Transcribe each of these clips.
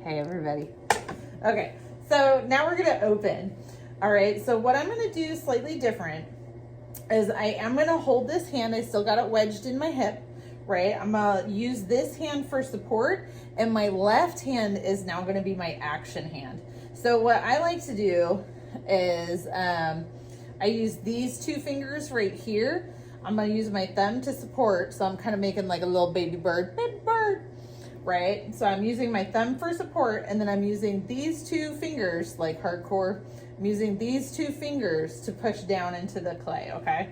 Hey everybody. Okay, so now we're gonna open. All right, so what I'm gonna do slightly different is I am gonna hold this hand. I still got it wedged in my hip, right? I'm gonna use this hand for support, and my left hand is now gonna be my action hand. So what I like to do is I use these two fingers right here. I'm gonna use my thumb to support, so I'm kind of making like a little baby bird, right? So I'm using my thumb for support, and then I'm using these two fingers, like hardcore, I'm using these two fingers to push down into the clay, okay?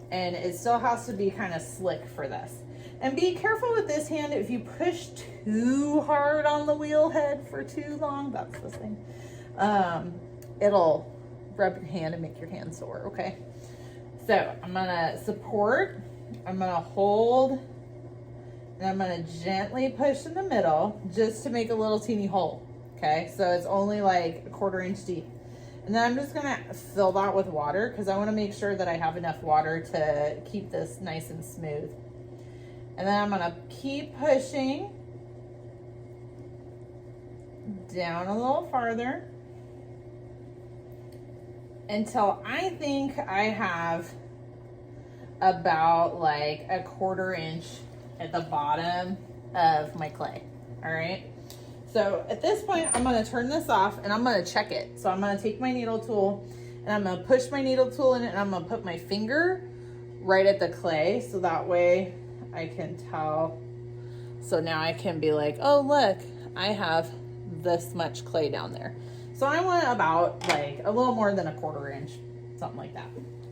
And it still has to be kind of slick for this. And be careful with this hand, if you push too hard on the wheel head for too long, that's this thing, it'll rub your hand and make your hand sore, okay? So I'm gonna support, I'm gonna hold, and I'm gonna gently push in the middle just to make a little teeny hole, okay? So it's only like a 1/4 inch deep. And then I'm just gonna fill that with water because I wanna make sure that I have enough water to keep this nice and smooth. And then I'm gonna keep pushing down a little farther until I think I have about like a 1/4 inch at the bottom of my clay. All right. So at this point, I'm gonna turn this off and I'm gonna check it. So I'm gonna take my needle tool and I'm gonna push my needle tool in it and I'm gonna put my finger right at the clay so that way I can tell. So now I can be like, oh look, I have this much clay down there. So I want about like a little more than a 1/4 inch, something like that.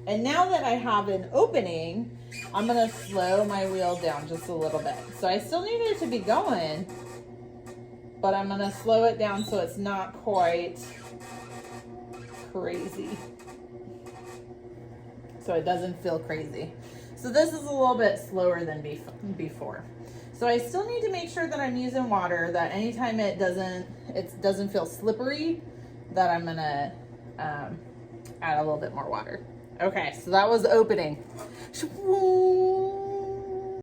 And now that I have an opening, I'm gonna slow my wheel down just a little bit. So I still need it to be going, but I'm gonna slow it down so it's not quite crazy. So it doesn't feel crazy. So this is a little bit slower than before. So I still need to make sure that I'm using water, that anytime it doesn't feel slippery, that I'm gonna add a little bit more water. Okay, so that was the opening.